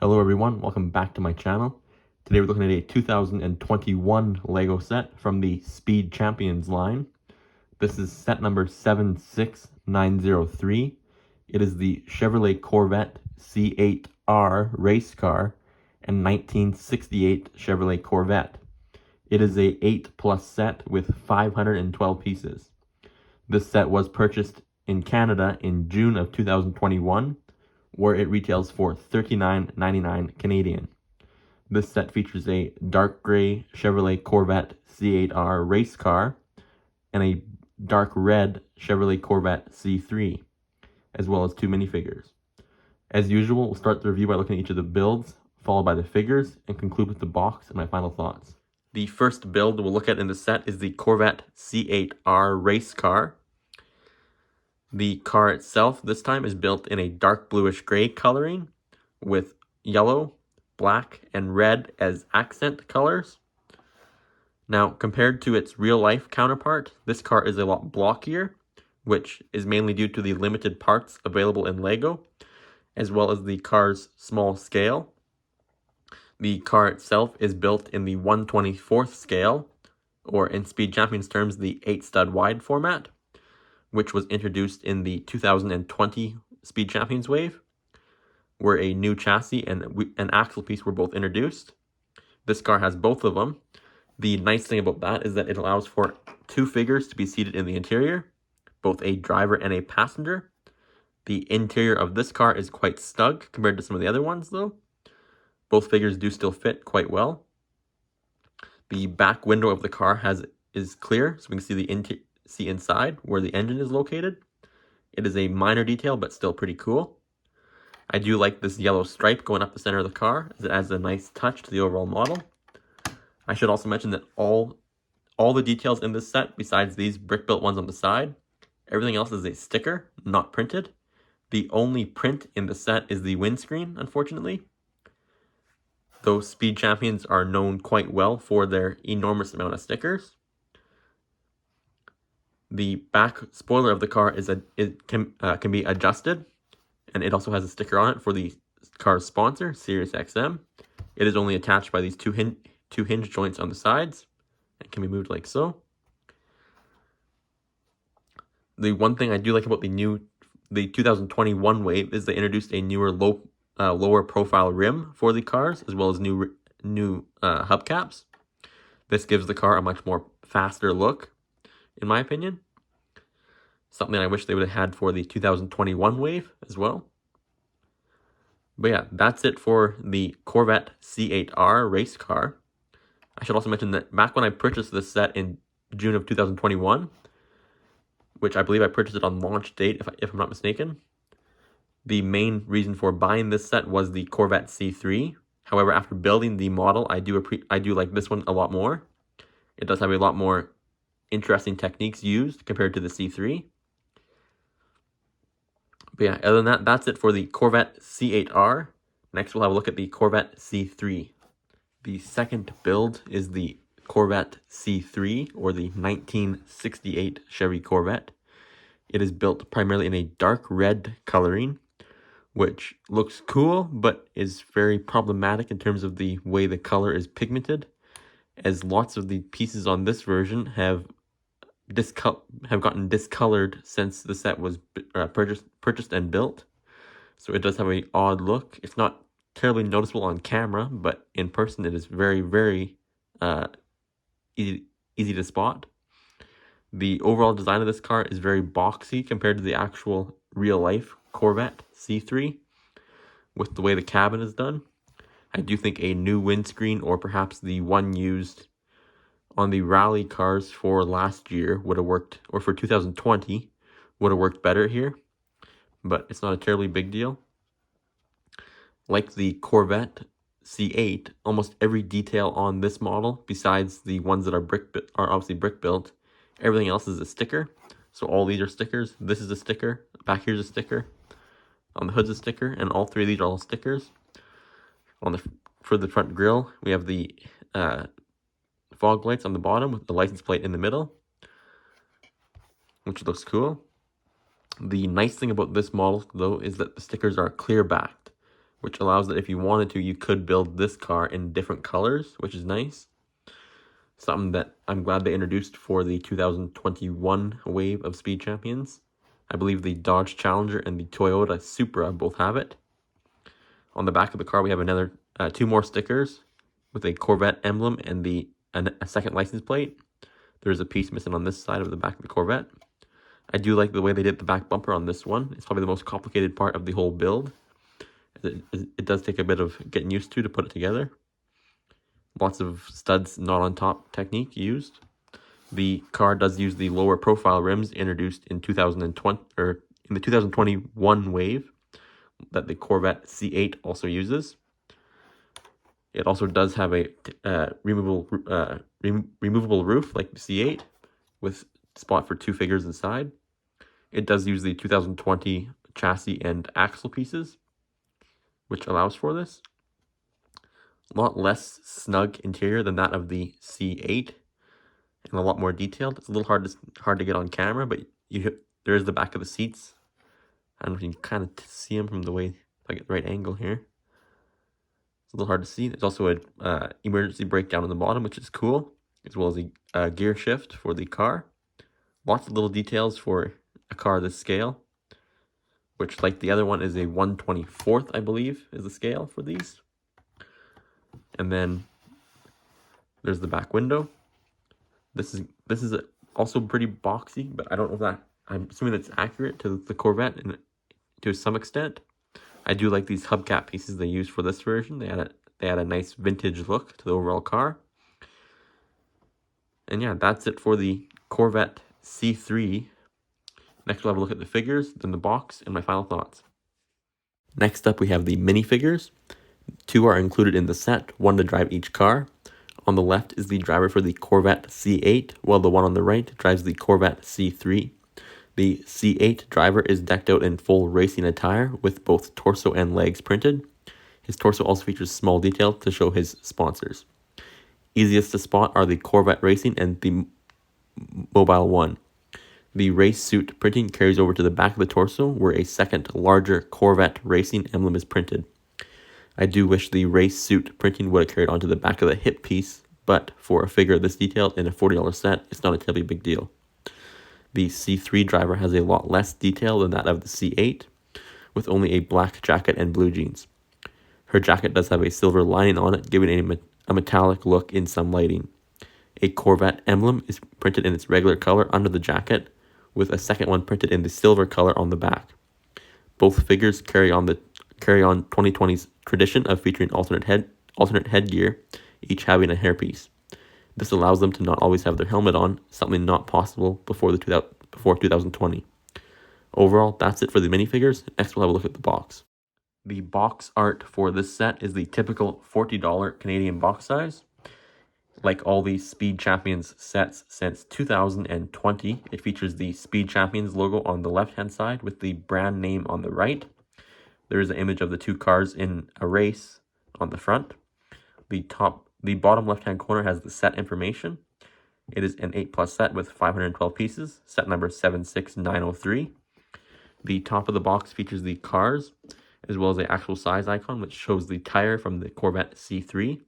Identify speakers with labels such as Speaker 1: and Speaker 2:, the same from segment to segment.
Speaker 1: Hello everyone, welcome back to my channel. Today we're looking at a 2021 Lego set from the Speed Champions line. This is set number 76903. It is the Chevrolet Corvette C8R race car and 1968 Chevrolet Corvette. It is a 8+ set with 512 pieces. This set was purchased in Canada in June of 2021, where it retails for $39.99 Canadian. This set features a dark gray Chevrolet Corvette C8R race car and a dark red Chevrolet Corvette C3, as well as 2 minifigures. As usual, we'll start the review by looking at each of the builds, followed by the figures, and conclude with the box and my final thoughts. The first build we'll look at in the set is the Corvette C8R race car. The car itself this time is built in a dark bluish gray coloring with yellow, black, and red as accent colors. Now, compared to its real-life counterpart, this car is a lot blockier, which is mainly due to the limited parts available in Lego, as well as the car's small scale. The car itself is built in the 1/24th scale, or in Speed Champions terms, the 8-stud wide format, which was introduced in the 2020 Speed Champions wave, where a new chassis and an axle piece were both introduced. This car has both of them. The nice thing about that is that it allows for 2 figures to be seated in the interior, both a driver and a passenger. The interior of this car is quite snug compared to some of the other ones, though. Both figures do still fit quite well. The back window of the car is clear, so we can see inside where the engine is located. It is a minor detail, but still pretty cool. I do like this yellow stripe going up the center of the car, as it adds a nice touch to the overall model. I should also mention that all the details in this set, besides these brick-built ones on the side, everything else is a sticker, not printed. The only print in the set is the windscreen, unfortunately. Though Speed Champions are known quite well for their enormous amount of stickers. The back spoiler of the car can be adjusted, and it also has a sticker on it for the car's sponsor, SiriusXM. It is only attached by these two hinge joints on the sides and can be moved like so. The one thing I do like about the 2021 wave is they introduced a newer lower profile rim for the cars, as well as new hubcaps. This gives the car a much more faster look, in my opinion. Something I wish they would have had for the 2021 wave as well. But yeah, that's it for the Corvette C8R race car. I should also mention that back when I purchased this set in June of 2021, which I believe I purchased it on launch date, if I'm not mistaken, the main reason for buying this set was the Corvette C3. However, after building the model, I do like this one a lot more. It does have a lot more interesting techniques used compared to the C3. But yeah, other than that, that's it for the Corvette C8R. Next, we'll have a look at the Corvette C3. The second build is the Corvette C3, or the 1968 Chevy Corvette. It is built primarily in a dark red coloring, which looks cool, but is very problematic in terms of the way the color is pigmented, as lots of the pieces on this version have gotten discolored since the set was purchased and built. So it does have an odd look. It's not terribly noticeable on camera, but in person it is very, very easy to spot. The overall design of this car is very boxy compared to the actual real-life Corvette C3, with the way the cabin is done. I do think a new windscreen, or perhaps the one used on the rally cars for last year would have worked, or for 2020 would have worked better here, but it's not a terribly big deal. Like the Corvette C8, almost every detail on this model, besides the ones that are obviously brick built, everything else is a sticker. So all these are stickers. This is a sticker. Back here's a sticker. On the hood's a sticker, and all 3 of these are all stickers. For the front grille, we have the fog lights on the bottom with the license plate in the middle, which looks cool. The nice thing about this model, though, is that the stickers are clear backed. which allows that if you wanted to, you could build this car in different colors, which is nice. Something that I'm glad they introduced for the 2021 wave of Speed Champions. I believe the Dodge Challenger and the Toyota Supra both have it. On the back of the car, we have another 2 more stickers with a Corvette emblem and a second license plate. There's a piece missing on this side of the back of the Corvette. I do like the way they did the back bumper on this one. It's probably the most complicated part of the whole build. It does take a bit of getting used to put it together. Lots of studs not on top technique used. The car does use the lower profile rims introduced in 2020 or in the 2021 wave that the Corvette C8 also uses. It also does have a removable roof like the C8 with spot for 2 figures inside. It does use the 2020 chassis and axle pieces, which allows for this. A lot less snug interior than that of the C8, and a lot more detailed. It's a little hard to get on camera, but there is the back of the seats. I don't know if you can kind of see them from the way, if I get the right angle here. It's a little hard to see. There's also a emergency brake down on the bottom, which is cool, as well as a gear shift for the car. Lots of little details for a car this scale, which, like the other one, is a 1/24th, I believe, is the scale for these. And then there's the back window. This is also pretty boxy, but I don't know if that, I'm assuming that's accurate to the Corvette and to some extent. I do like these hubcap pieces they used for this version. They had a nice vintage look to the overall car. And yeah, that's it for the Corvette C3. Next we'll have a look at the figures, then the box, and my final thoughts. Next up we have the minifigures. 2 are included in the set, 1 to drive each car. On the left is the driver for the Corvette C8, while the one on the right drives the Corvette C3. The C8 driver is decked out in full racing attire with both torso and legs printed. His torso also features small details to show his sponsors. Easiest to spot are the Corvette Racing and the Mobile One. The race suit printing carries over to the back of the torso, where a second, larger Corvette Racing emblem is printed. I do wish the race suit printing would have carried onto the back of the hip piece, but for a figure this detailed in a $40 set, it's not a terribly big deal. The C3 driver has a lot less detail than that of the C8, with only a black jacket and blue jeans. Her jacket does have a silver lining on it, giving a metallic look in some lighting. A Corvette emblem is printed in its regular color under the jacket, with a second one printed in the silver color on the back. Both figures carry on 2020's tradition of featuring alternate headgear, each having a hairpiece. This allows them to not always have their helmet on, something not possible before 2020. Overall, that's it for the minifigures. Next we'll have a look at the box. The box art for this set is the typical $40 Canadian box size. Like all the Speed Champions sets since 2020, it features the Speed Champions logo on the left-hand side with the brand name on the right. There is an image of the 2 cars in a race on the front. The bottom left-hand corner has the set information. It is an 8+ set with 512 pieces, set number 76903. The top of the box features the cars, as well as the actual size icon, which shows the tire from the Corvette C3.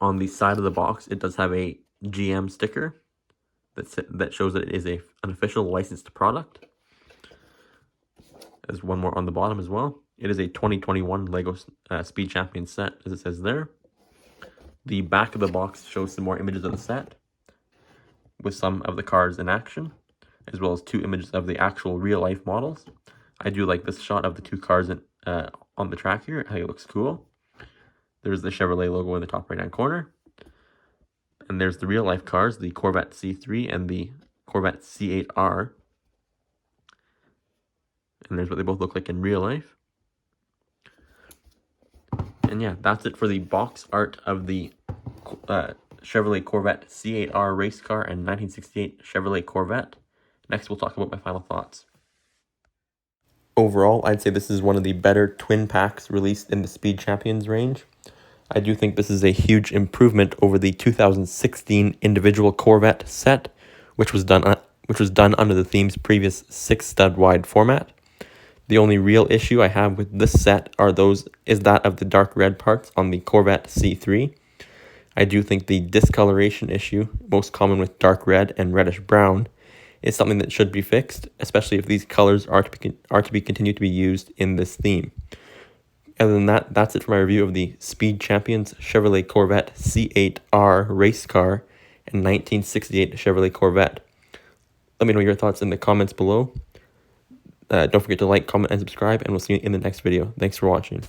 Speaker 1: On the side of the box, it does have a GM sticker that shows that it is an official licensed product. There's one more on the bottom as well. It is a 2021 Lego Speed Champion set, as it says there. The back of the box shows some more images of the set, with some of the cars in action, as well as 2 images of the actual real-life models. I do like this shot of the 2 cars on the track here. I think it looks cool. There's the Chevrolet logo in the top right-hand corner. And there's the real-life cars, the Corvette C3 and the Corvette C8R. And there's what they both look like in real life. And yeah, that's it for the box art of the Chevrolet Corvette C8R race car and 1968 Chevrolet Corvette. Next, we'll talk about my final thoughts. Overall, I'd say this is one of the better twin packs released in the Speed Champions range. I do think this is a huge improvement over the 2016 individual Corvette set, which was done under the theme's previous 6-stud wide format. The only real issue I have with this set is that of the dark red parts on the Corvette C3. I do think the discoloration issue, most common with dark red and reddish brown, is something that should be fixed, especially if these colors are to be continued to be used in this theme. Other than that, that's it for my review of the Speed Champions Chevrolet Corvette C8R race car and 1968 Chevrolet Corvette. Let me know your thoughts in the comments below. Don't forget to like, comment, and subscribe, and we'll see you in the next video. Thanks for watching.